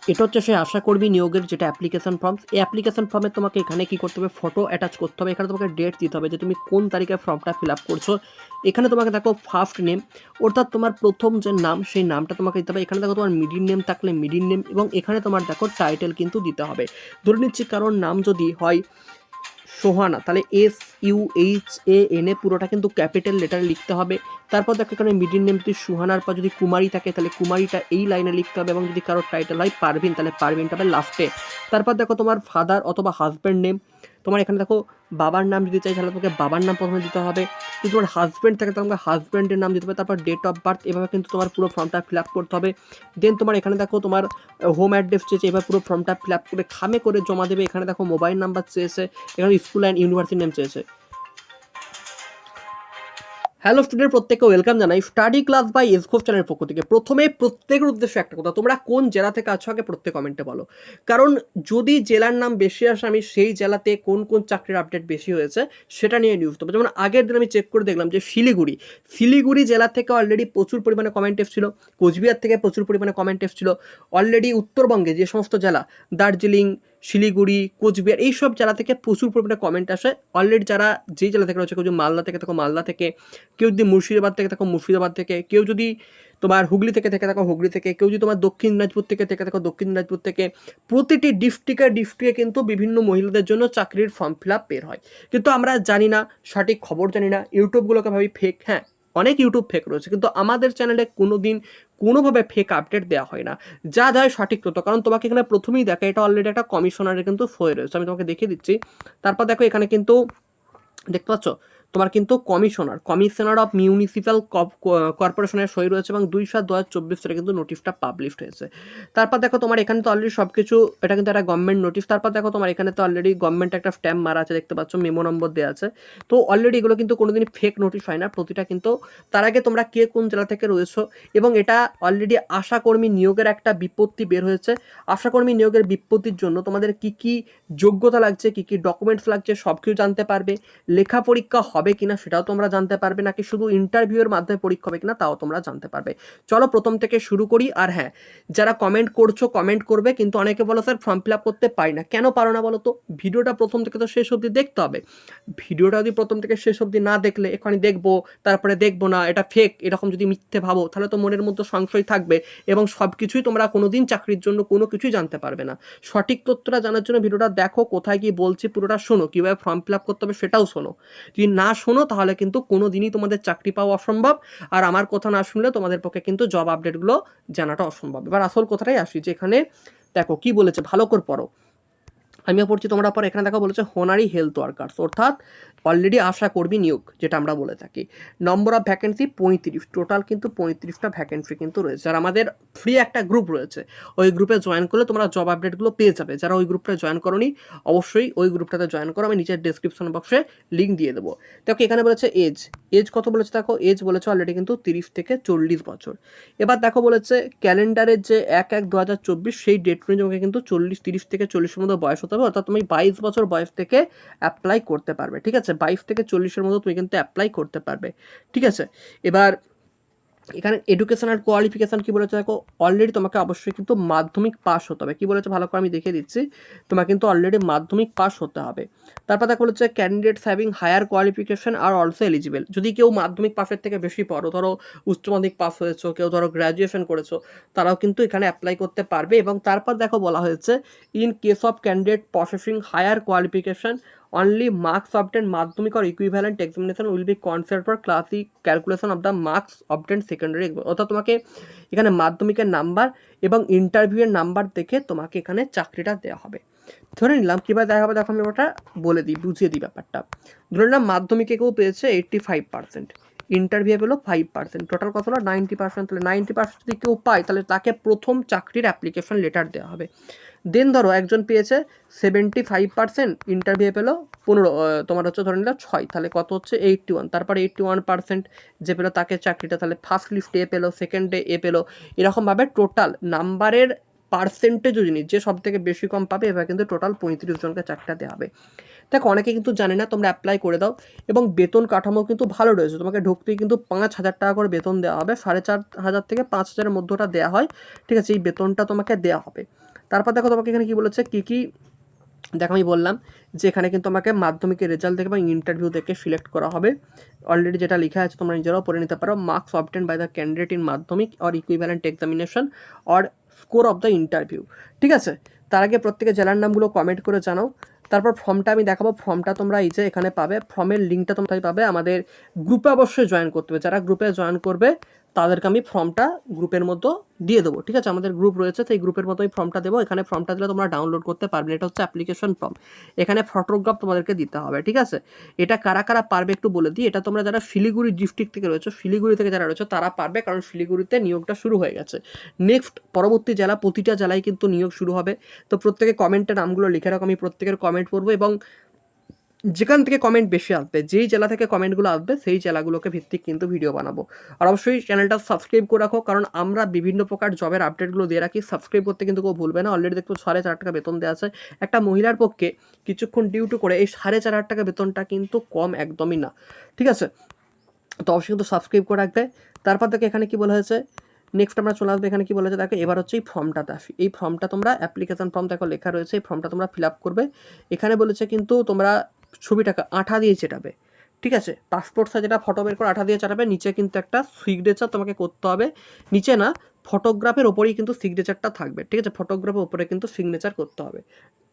এটা হচ্ছে সেই আশাকর্মী নিয়োগের যেটা অ্যাপ্লিকেশন ফর্ম। এই অ্যাপ্লিকেশন ফর্মে তোমাকে এখানে কি করতে হবে, ফটো অ্যাটাচ করতে হবে। এখানে তোমাকে ডেট দিতে হবে যে তুমি কোন তারিখে ফর্মটা ফিল আপ করছো। এখানে তোমাকে দেখো ফার্স্ট নেম অর্থাৎ তোমার প্রথম যে নাম সেই নামটা তোমাকে দিতে হবে। এখানে দেখো তোমার মিডিল নেম থাকলে মিডিল নেম, এবং এখানে তোমার দেখো টাইটেল কিন্তু দিতে হবে। ধরে নিচ্ছি কারোর নাম যদি হয় সোহানা, তাহলে SUHANA পুরোটা কিন্তু ক্যাপিটাল লেটারে লিখতে হবে। তারপর দেখো এখানে মিডিল নেম যদি সুহানার পর যদি কুমারী থাকে তাহলে কুমারীটা এই লাইনে লিখতে হবে, এবং যদি কারোর টাইটেল হয় পারভিন তাহলে পারভিনটা হবে লাস্টে। তারপর দেখো তোমার ফাদার অথবা হাজব্যান্ড নেম, তোমার এখানে দেখো বাবার নাম যদি চাই তাহলে তোমাকে বাবার নাম প্রথমে দিতে হবে। যদি তোমার হাজব্যান্ড থাকে তাহলে তোমাকে হাজব্যান্ডের নাম দিতে হবে। তারপর ডেট অফ বার্থ, এভাবে কিন্তু তোমার পুরো ফর্মটা ফিল আপ করতে হবে। দেন তোমার এখানে দেখো তোমার হোম অ্যাড্রেস চেয়েছে, এবার পুরো ফর্মটা ফিল আপ করে খামে করে জমা দেবে। এখানে দেখো মোবাইল নাম্বার চেয়েছে, এখানে স্কুল অ্যান্ড ইউনিভার্সিটি নেম চেয়েছে। হ্যালো স্টুডেন্ট, প্রত্যেককে ওয়েলকাম জানাই স্টাডি ক্লাস বাই এসকোপ চ্যানেলের পক্ষ থেকে। প্রথমে প্রত্যেকের উদ্দেশ্যে একটা কথা, তোমরা কোন জেলা থেকে আছো আগে প্রত্যেক কমেন্টে বলো। কারণ যদি জেলার নাম বেশি আসে আমি সেই জেলাতে কোন কোন চাকরির আপডেট বেশি হয়েছে সেটা নিয়ে নিউজ দেবো। যেমন আগের দিন আমি চেক করে দেখলাম যে শিলিগুড়ি জেলা থেকে অলরেডি প্রচুর পরিমাণে কমেন্ট এসেছিল, কোচবিহার থেকে প্রচুর পরিমাণে কমেন্ট এসেছিল। অলরেডি উত্তরবঙ্গে যে সমস্ত জেলা দার্জিলিং, শিলিগুড়ি, কোচবিহার এইসব জেলা থেকে প্রচুর পরিমাণে কমেন্ট আসে। অলরেডি যারা যেই জেলা থেকে রয়েছে, কেউ যদি মালদা থেকে থাকো মালদা থেকে, কেউ যদি মুর্শিদাবাদ থেকে থাকো মুর্শিদাবাদ থেকে, কেউ যদি তোমার হুগলি থেকে থাকো হুগলি থেকে, কেউ যদি তোমার দক্ষিণ দিনাজপুর থেকে থাকো দক্ষিণ দিনাজপুর থেকে, প্রতিটি ডিস্ট্রিক্টে কিন্তু বিভিন্ন মহিলাদের জন্য চাকরির ফর্ম ফিল আপ বের হয়। কিন্তু আমরা জানি না, সঠিক খবর জানি না, ইউটিউবগুলোকে ভাবি ফেক। হ্যাঁ, অনেক ইউটিউব ফেক রয়েছে, কিন্তু আমাদের চ্যানেলে কোনো দিন কোনোভাবে ফেক আপডেট দেওয়া হয় না, যা দেয় সঠিক তথ্য। কারণ তোমাকে এখানে প্রথমেই দেখা এটা অলরেডি একটা কমিশনারের কিন্তু হয়ে রয়েছে, আমি তোমাকে দেখিয়ে দিচ্ছি। তারপর দেখো এখানে কিন্তু দেখতে পাচ্ছ তোমার কিন্তু কমিশনার অফ মিউনিসিপ্যাল কর্পোরেশনের সই রয়েছে, এবং 2/7/2024 সালে কিন্তু নোটিশটা পাবলিশ হয়েছে। তারপর দেখো তোমার এখানে তো অলরেডি সব কিছু, এটা কিন্তু একটা গভর্নমেন্ট নোটিশ। তারপর দেখো তোমার এখানে তো অলরেডি গভর্নমেন্ট একটা স্ট্যাম্প মারা আছে, দেখতে পাচ্ছ মেমো নম্বর দেওয়া আছে। তো অলরেডি এগুলো কিন্তু কোনোদিন ফেক নোটিশ হয় না, প্রতিটা কিন্তু। তার আগে তোমরা কে কোন জেলা থেকে রয়েছো, এবং এটা অলরেডি আশাকর্মী নিয়োগের একটা বিজ্ঞপ্তি বের হয়েছে। আশাকর্মী নিয়োগের বিজ্ঞপ্তির জন্য তোমাদের কি কি যোগ্যতা লাগছে, কি কি ডকুমেন্টস লাগছে সব কিছু জানতে পারবে। লেখা পরীক্ষা হবে কিনা সেটাও তোমরা জানতে পারবে, নাকি শুধু ইন্টারভিউয়ের মাধ্যমে পরীক্ষা হবে কিনা তাও তোমরা জানতে পারবে। চলো প্রথম থেকে শুরু করি। আর হ্যাঁ, যারা কমেন্ট করছো কমেন্ট করবে, কিন্তু অনেকে বলো স্যার ফর্ম ফিল আপ করতে পারি না, কেন পারো না বলো তো? ভিডিওটা প্রথম থেকে তো শেষ অবধি দেখতে হবে। ভিডিওটা যদি প্রথম থেকে শেষ অবধি না দেখলে, এখানে দেখবো তারপরে দেখবো না, এটা ফেক, এরকম যদি মিথ্যে ভাবো তাহলে তো মনের মধ্যে সংশয় থাকবে, এবং সব কিছুই তোমরা কোনোদিন চাকরির জন্য কোনো কিছুই জানতে পারবে না। সঠিক তথ্যটা জানার জন্য ভিডিওটা দেখো, কোথায় কি বলছি পুরোটা শোনো, কীভাবে ফর্ম ফিল আপ করতে হবে সেটাও শোনো। যদি না শোনো তাহলে কিন্তু কোনো দিনই তোমাদের চাকরি পাওয়া অসম্ভব, আর আমার কথা না শুনলে তোমাদের পক্ষে কিন্তু জব আপডেটগুলো জানাটা অসম্ভব। এবার আসল কথাটাই আসি, যেখানে দেখো কি বলেছে, ভালো করে পড়ো। আমিও পড়ছি, তোমরা পর। এখানে দেখো বলেছে হোনারি হেলথ ওয়ার্কার্স, অর্থাৎ অলরেডি আশা কর্মী নিয়োগ যেটা আমরা বলে থাকি। নম্বর অফ ভ্যাকেন্সি 35, টোটাল কিন্তু 35টা ভ্যাকেন্সি কিন্তু রয়েছে। আর আমাদের ফ্রি একটা গ্রুপ রয়েছে, ওই গ্রুপে জয়েন করলে তোমরা জব আপডেটগুলো পেয়ে যাবে। যারা ওই গ্রুপটা জয়েন করোনি অবশ্যই ওই গ্রুপটাতে জয়েন করো, আমি নিচের ডিসক্রিপশন বক্সে লিঙ্ক দিয়ে দেবো। দেখো এখানে বলেছে এজ কত বলেছে, দেখো এজ বলেছে অলরেডি কিন্তু 30 থেকে 40 বছর। এবার দেখো বলেছে ক্যালেন্ডারের যে 1/1/2024 সেই ডেট অনুযায়ী তোমাকে কিন্তু 30 থেকে 40-এর মধ্যে বয়স হতে হবে, অর্থাৎ তুমি 22 বছর বয়স থেকে অ্যাপ্লাই করতে পারবে। ঠিক আছে, 22 থেকে 40-এর মধ্যে তুমি কিন্তু অ্যাপ্লাই করতে পারবে। ঠিক আছে, এবার এখানে এডুকেশনাল কোয়ালিফিকেশান কি বলেছে দেখো, অলরেডি তোমাকে অবশ্যই কিন্তু মাধ্যমিক পাস হতে হবে। কি বলেছে ভালো করে আমি দেখিয়ে দিচ্ছি, তোমাকে কিন্তু অলরেডি মাধ্যমিক পাস হতে হবে। তারপর দেখো বলেছে ক্যান্ডিডেটস হ্যাভিং হায়ার কোয়ালিফিকেশন আর অলসো এলিজিবল। যদি কেউ মাধ্যমিক পাসের থেকে বেশি পড়ো, ধরো উচ্চ মাধ্যমিক পাস হয়েছো, কেউ ধরো গ্র্যাজুয়েশন করেছো, তারাও কিন্তু এখানে অ্যাপ্লাই করতে পারবে। এবং তারপর দেখো বলা হয়েছে in case of candidate possessing higher qualification only marks obtained মাধ্যমিক or equivalent examination will be considered for classic calculation of the marks obtained secondary exam। অর্থাৎ তোমাকে এখানে মাধ্যমিকের নাম্বার এবং ইন্টারভিউয়ের নাম্বার দেখে তোমাকে এখানে চাকরিটা দেওয়া হবে। ধরে নিলাম কীভাবে দেওয়া হবে, দেখো আমি ওটা বলে দিই, বুঝিয়ে দিই ব্যাপারটা। ধরে নিলাম মাধ্যমিকে কেউ পেয়েছে 85%, ইন্টারভিউ পেলো 5%, টোটাল কত হলো 90%। তাহলে 90% যদি কেউ পায় তাহলে তাকে প্রথম চাকরির অ্যাপ্লিকেশন লেটার দেওয়া হবে। দেন ধরো একজন পেয়েছে 75%, ইন্টারভিউ পেলো 15, তোমার হচ্ছে ধরে নিলাম 6, তাহলে কত হচ্ছে 81। তারপরে 81% যে পেলো তাকে চাকরিটা, তাহলে ফার্স্ট লিস্টে এ পেলো, সেকেন্ডে এ পেলো, এরকমভাবে টোটাল নাম্বারের পার্সেন্টেজ জিনিস যে সব থেকে বেশি কম পাবে, এবার কিন্তু টোটাল 35 জনকে চাকরিটা দেওয়া হবে। দেখো অনেকে কিন্তু জানে না, তোমরা অ্যাপ্লাই করে দাও। এবং বেতন কাঠামো কিন্তু ভালো রয়েছে, তোমাকে ঢুকতেই কিন্তু 5,000 টাকা করে বেতন দেওয়া হবে, 4,500 থেকে 5,000-এর মধ্যে ওটা দেওয়া হয়। ঠিক আছে, এই বেতনটা তোমাকে দেওয়া হবে। তারপর দেখো তোমাকে এখানে কি বলেছে, কী দেখো আমি বললাম যে এখানে কিন্তু আমাকে মাধ্যমিকের রেজাল্ট দেখে বা ইন্টারভিউ দেখে সিলেক্ট করা হবে। অলরেডি যেটা লেখা আছে তোমরা নিজেরাও পড়ে নিতে পারো, marks obtain by the candidate in Madhyamik or equivalent examination or score of the interview. ঠিক আছে, তার আগে প্রত্যেকে জেলার নামগুলো কমেন্ট করে জানাও। তারপর ফর্মটা আমি দেখাবো, ফর্মটা তোমরা এই যে এখানে পাবে, ফর্মের লিঙ্কটা তোমরা পাবে। আমাদের গ্রুপে অবশ্যই জয়েন করতে হবে, যারা গ্রুপে জয়েন করবে তাদেরকে আমি ফর্মটা গ্রুপের মধ্যে দিয়ে দেবো। ঠিক আছে, আমাদের গ্রুপ রয়েছে, সেই গ্রুপের মতো আমি ফর্মটা দেবো। এখানে ফর্মটা দিলে তোমরা ডাউনলোড করতে পারবে, এটা হচ্ছে অ্যাপ্লিকেশন ফর্ম। এখানে ফটোগ্রাফ তোমাদেরকে দিতে হবে। ঠিক আছে, এটা কারা কারা পারবে একটু বলে দিই। এটা তোমরা যারা শিলিগুড়ি ডিস্ট্রিক্ট থেকে রয়েছে, শিলিগুড়ি থেকে যারা রয়েছে তারা পারবে, কারণ শিলিগুড়িতে নিয়োগটা শুরু হয়ে গেছে। নেক্সট পরবর্তী জেলা, প্রতিটা জেলায় কিন্তু নিয়োগ শুরু হবে। তো প্রত্যেকে কমেন্টে নামগুলো লিখে রাখো, আমি প্রত্যেকের কমেন্ট করবো, এবং যেখান থেকে কমেন্ট বেশি আসবে, যেই জেলা থেকে কমেন্টগুলো আসবে সেই জেলাগুলোকে ভিত্তিক কিন্তু ভিডিও বানাবো। আর অবশ্যই চ্যানেলটা সাবস্ক্রাইব করে রাখো, কারণ আমরা বিভিন্ন প্রকার জবের আপডেটগুলো দিয়ে রাখি। সাবস্ক্রাইব করতে কিন্তু কেউ ভুলবে না। অলরেডি দেখো 4,500 টাকা বেতন দেওয়া আছে। একটা মহিলার পক্ষে কিছুক্ষণ ডিউটি করে এই 4,500 টাকা বেতনটা কিন্তু কম একদমই না। ঠিক আছে, তো অবশ্যই কিন্তু সাবস্ক্রাইব করে রাখবে। তারপর দেখো এখানে কি বলা হয়েছে, নেক্সট আমরা চলে আসবে, এখানে কি বলেছে দেখো, এবার হচ্ছে এই ফর্মটাতে আসি। এই ফর্মটা তোমরা অ্যাপ্লিকেশন ফর্ম দেখো লেখা রয়েছে, এই ফর্মটা তোমরা ফিল আপ করবে। এখানে বলেছে কিন্তু তোমরা ছবিটাকে আঠা দিয়ে চেটাবে। ঠিক আছে, পাসপোর্ট সাইজেটা ফটো বের করে আঠা দিয়ে চাটাবে। নিচে কিন্তু একটা সিগনেচার তোমাকে করতে হবে, নিচে না, ফটোগ্রাফের ওপরেই কিন্তু সিগনেচারটা থাকবে। ঠিক আছে, ফটোগ্রাফের ওপরে কিন্তু সিগনেচার করতে হবে।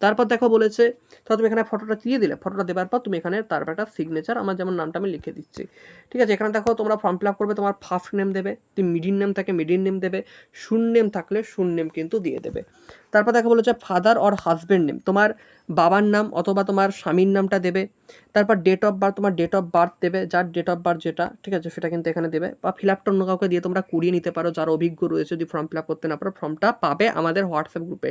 তারপর দেখো বলেছে, তো তুমি এখানে ফটোটা দিয়ে দিলে, ফটোটা দেওয়ার পর তুমি এখানে তারপর একটা সিগনেচার, আমার যেমন নামটা আমি লিখে দিচ্ছি। ঠিক আছে, এখানে দেখো তোমরা ফর্ম ফিল আপ করবে, তোমার ফার্স্ট নেম দেবে, তুমি মিডিল নেম থাকে মিডিল নেম দেবে, শুন নেম থাকলে শুন নেম কিন্তু দিয়ে দেবে। তারপর দেখো বলেছে ফাদার অর হাজব্যান্ড নেম, তোমার বাবার নাম অথবা তোমার স্বামীর নামটা দেবে। তারপর ডেট অফ বার্থ, তোমার ডেট অফ বার্থ দেবে, যার ডেট অফ বার্থ যেটা, ঠিক আছে, সেটা কিন্তু এখানে দেবে। বা ফিল আপটা অন্য কাউকে দিয়ে তোমরা কুড়িয়ে নিতে পারো, যারা অভিজ্ঞ রয়েছে। যদি ফর্ম ফিল আপ করতে না পারো, ফর্মটা পাবে আমাদের হোয়াটসঅ্যাপ গ্রুপে।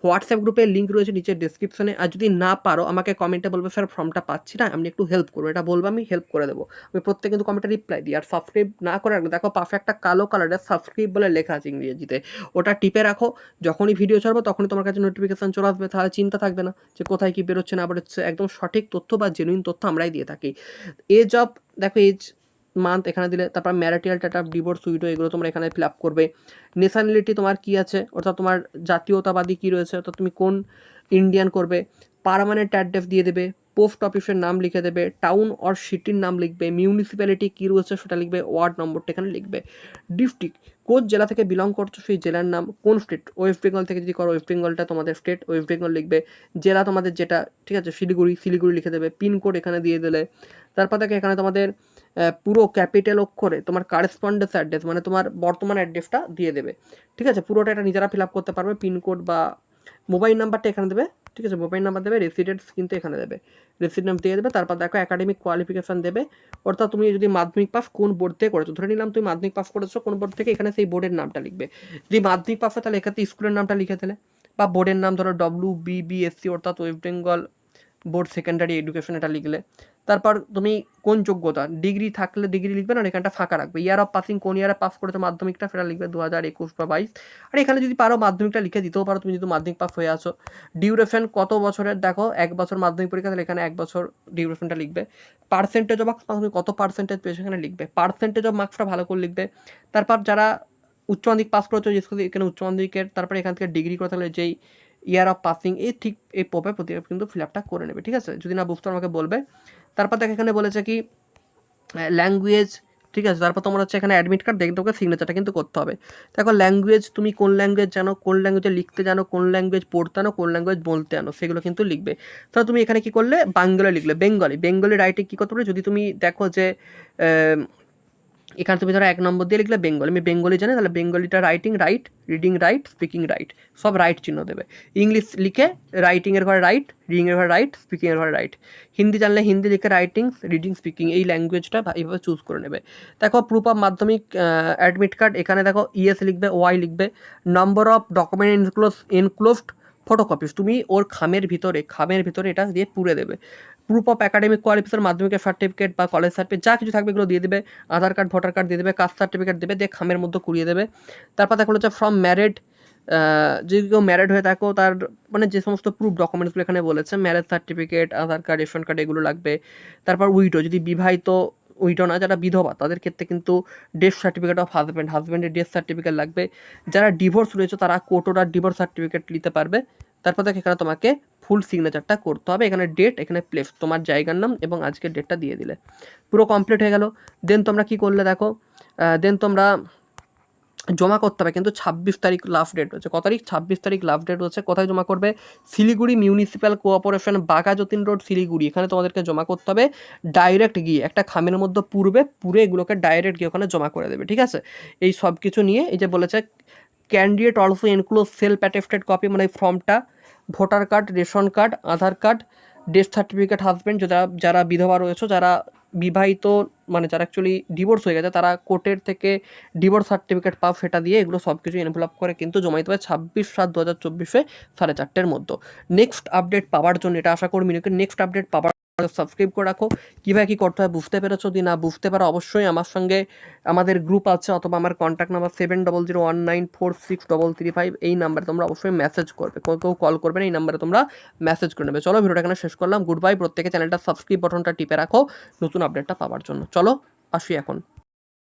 হোয়াটসঅ্যাপ গ্রুপের লিঙ্ক রয়েছে নিচে ডিসক্রিপশনে। আর যদি না পারো আমাকে কমেন্টে বলবে, স্যার ফর্মটা পাচ্ছি না, আপনি একটু হেল্প করবো, এটা বলবো, আমি হেল্প করে দেবো। আমি প্রত্যেক কিন্তু কমেন্টে রিপ্লাই দিই। আর সাবস্ক্রাইব না করে রাখবে, দেখো পাশে একটা কালো কালারের সাবস্ক্রাইব বলে লেখা আছে ইংরেজিতে, ওটা টিপে রাখো। যখনই ভিডিও ছাড়বো তখনই তোমার কাছে নোটিফিকেশন চলে আসবে, তাহলে চিন্তা থাকবে না যে কোথায় কি বেরোচ্ছে না বেরোচ্ছে। একদম সঠিক তথ্য বা জেনুইন তথ্য আমরাই দিয়ে থাকি। এজ অফ, দেখো এজ মান্থ এখানে দিলে, তারপর ম্যারিটাল ডাটা, ডিভোর্স, উইডো, এগুলো তোমরা এখানে ফিল আপ করবে। ন্যাশনালিটি তোমার কি আছে, অর্থাৎ তোমার জাতীয়তাবাদী কি রয়েছে, অর্থাৎ তুমি কোন ইন্ডিয়ান করবে। পার্মানেন্ট অ্যাড্রেস দিয়ে দেবে, পোস্ট অফিসের নাম লিখে দেবে, টাউন অর সিটির নাম লিখবে, মিউনিসিপ্যালিটি কী রয়েছে সেটা লিখবে, ওয়ার্ড নম্বরটা এখানে লিখবে। ডিস্ট্রিক্ট, কোন জেলা থেকে বিলং করছো সেই জেলার নাম। কোন স্টেট, ওয়েস্ট বেঙ্গল থেকে যদি করো ওয়েস্ট বেঙ্গলটা তোমাদের স্টেট, ওয়েস্ট বেঙ্গল লিখবে। জেলা তোমাদের যেটা, ঠিক আছে, শিলিগুড়ি, শিলিগুড়ি লিখে দেবে। পিনকোড এখানে দিয়ে দিলে। তারপর দেখে এখানে তোমাদের পুরো ক্যাপিটাল অক্ষরে তোমার কারেসপন্ডেন্স অ্যাড্রেস, মানে তোমার বর্তমান অ্যাড্রেসটা দিয়ে দেবে। ঠিক আছে, পুরোটা এটা নিজেরা ফিল আপ করতে পারবে। পিনকোড বা মোবাইল নাম্বারটা এখানে দেবে। ঠিক আছে, মোবাইল নাম্বার দেবে। রেসিডেন্স কিন্তু এখানে দেবে, রেসিডেন্স দিয়ে দেবে। তারপর দেখো একাডেমিক কোয়ালিফিকেশান দেবে, অর্থাৎ তুমি যদি মাধ্যমিক পাস কোন বোর্ড থেকে করেছো, ধরে নিলাম তুমি মাধ্যমিক পাস করেছো কোন বোর্ড থেকে, এখানে সেই বোর্ডের নামটা লিখবে। যদি মাধ্যমিক পাস হয় তাহলে এখানে স্কুলের নামটা লিখে দিলে, বা বোর্ডের নাম ধরো WBBSC অর্থাৎ West Bengal board secondary education, এটা লিখলে। তারপর তুমি কোন যোগ্যতা, ডিগ্রি থাকলে ডিগ্রি লিখবে, না এখানটা ফাঁকা রাখবে। ইয়ার অফ পাসিং, কোন ইয়ারে পাস করেছো মাধ্যমিকটা, সেটা লিখবে 2021 বা 22। আর এখানে যদি পারো মাধ্যমিকটা লিখে দিতেও পারো, তুমি যদি মাধ্যমিক পাস হয়ে আসো। ডিউরেশন কত বছরের, দেখো 1 বছর মাধ্যমিক পরীক্ষা, তাহলে এখানে 1 বছর ডিউরেশনটা লিখবে। পার্সেন্টেজ অফ মার্কস, তুমি কত পার্সেন্টেজ পেয়েছো এখানে লিখবে, পার্সেন্টেজ অফ মার্কসটা ভালো করে লিখবে। তারপর যারা উচ্চ মাধ্যমিক পাস করেছো এখানে উচ্চ মাধ্যমিকের, তারপরে এখান থেকে ডিগ্রি করতে হলে যেই ইয়ার অফ পাসিং, এই ঠিক এই পপে প্রতি কিন্তু ফিল আপটা করে নেবে। ঠিক আছে, যদি না বুঝতে আমাকে বলবে। তারপর দেখো এখানে বলেছে কি ল্যাঙ্গুয়েজ, ঠিক আছে। তারপর তোমার হচ্ছে এখানে অ্যাডমিট কার্ড দেখে তোকে সিগনেচারটা কিন্তু করতে হবে। দেখো ল্যাঙ্গুয়েজ, তুমি কোন ল্যাঙ্গুয়েজ জানো, কোন ল্যাঙ্গুয়েজে লিখতে জানো, কোন ল্যাঙ্গুয়েজ পড়তে জানো, কোন ল্যাঙ্গুয়েজ বলতে জানো, সেগুলো কিন্তু লিখবে। তাহলে তুমি এখানে কি করলে, বাংলা লিখলে। বেঙ্গলি রাইটে কী করতে পারবে, যদি তুমি দেখো যে এখানে তুমি ধরো 1 নম্বর দিয়ে লিখলে বেঙ্গলি, আমি বেঙ্গলি জানি, তাহলে বেঙ্গলিটা writing right, reading right, speaking right, সব রাইট চিহ্ন দেবে। ইংলিশ লিখে রাইটিংয়ের ঘরে রাইট, রিডিংয়ের ঘরে রাইট, স্পিকিংয়ের ঘরে রাইট। হিন্দি জানলে হিন্দি লিখে রাইটিং, রিডিং, স্পিকিং, এই ল্যাঙ্গুয়েজটা এইভাবে চুজ করে নেবে। দেখো প্রুফ অফ মাধ্যমিক অ্যাডমিট কার্ড, এখানে দেখো ইএস লিখবে, ওয়াই লিখবে। Number of document enclosed photocopies, তুমি ওর খামের ভিতরে এটা দিয়ে পুরে দেবে। প্রুফ অফ একাডেমিক কোয়ালিফিকেশন, মাধ্যমিকের সার্টিফিকেট বা কলেজ সার্টিফিকেট যা কিছু থাকবে এগুলো দিয়ে দেবে। আধার কার্ড, ভোটার কার্ড দিয়ে দেবে, কাস্ট সার্টিফিকেট দেবে, দিয়ে খামের মধ্যে কুড়িয়ে দেবে। তারপর দেখো হচ্ছে ফ্রম ম্যারিড, যদি কেউ ম্যারিড হয়ে থাকো তার মানে যে সমস্ত প্রুফ ডকুমেন্টসগুলো এখানে বলেছে, ম্যারেজ সার্টিফিকেট, আধার কার্ড, রেশন কার্ড, এগুলো লাগবে। তারপর উইডো, যদি বিবাহিত উইডো না, যারা বিধবা তাদের ক্ষেত্রে কিন্তু ডেথ সার্টিফিকেট অফ হাজব্যান্ডের ডেথ সার্টিফিকেট লাগবে। যারা ডিভোর্স রয়েছে তারা কোর্ট অর্ডার ডিভোর্স সার্টিফিকেট নিতে পারবে। তারপর দেখো এখানে তোমাকে ফুল সিগনেচারটা করতে হবে, এখানে ডেট, এখানে প্লেস, তোমার জায়গার নাম এবং আজকের ডেটটা দিয়ে দিলে পুরো কমপ্লিট হয়ে গেল। দেন তোমরা কি করলে দেখো, দেন তোমরা জমা করতে হবে, কিন্তু 26 তারিখ লাস্ট ডেট হচ্ছে। কত তারিখ? 26 তারিখ লাস্ট ডেট হচ্ছে। কোথায় জমা করবে? Siliguri municipal cooperation, Baghajatin road, Siliguri. এখানে তোমাদেরকে জমা করতে হবে। ডাইরেক্ট গিয়ে একটা খামের মধ্যে পুরে এগুলোকে ডাইরেক্ট গিয়ে ওখানে জমা করে দেবে, ঠিক আছে? এই সব কিছু নিয়ে এই যে বলেছে candidate also include self attested copy, মানে ফর্মটা, ভোটার কার্ড, রেশন কার্ড, আধার কার্ড, ডেথ সার্টিফিকেট, হাজব্যান্ড, যারা বিধবা রয়েছে, যারা বিবাহিত মানে যারা অ্যাকচুয়ালি ডিভোর্স হয়ে গেছে তারা কোর্টের থেকে ডিভোর্স সার্টিফিকেট পাও, সেটা দিয়ে এগুলো সব কিছু এনভেলপ করে কিন্তু জমা দিতে হবে 26/7/2024 4:30 মধ্যে। নেক্সট আপডেট পাওয়ার জন্য, এটা আশা করি নেক্সট আপডেট পাওয়ার সাবস্ক্রাইব করে রাখো। কীভাবে কী করতে হয় বুঝতে পেরেছো? যদি না বুঝতে পারো অবশ্যই আমার সঙ্গে আমাদের গ্রুপ আছে অথবা আমার কন্ট্যাক্ট নাম্বার 7001946335, এই নাম্বারে তোমরা অবশ্যই মেসেজ করবে, কেউ কল করবে না, এই নাম্বারে তোমরা মেসেজ করে নেবে। চলো ভিডিওটা এখানে শেষ করলাম, গুড বাই। প্রত্যেকে চ্যানেলটা সাবস্ক্রাইব বাটনটা টিপে রাখো নতুন আপডেটটা পাওয়ার জন্য। চলো আসি এখন।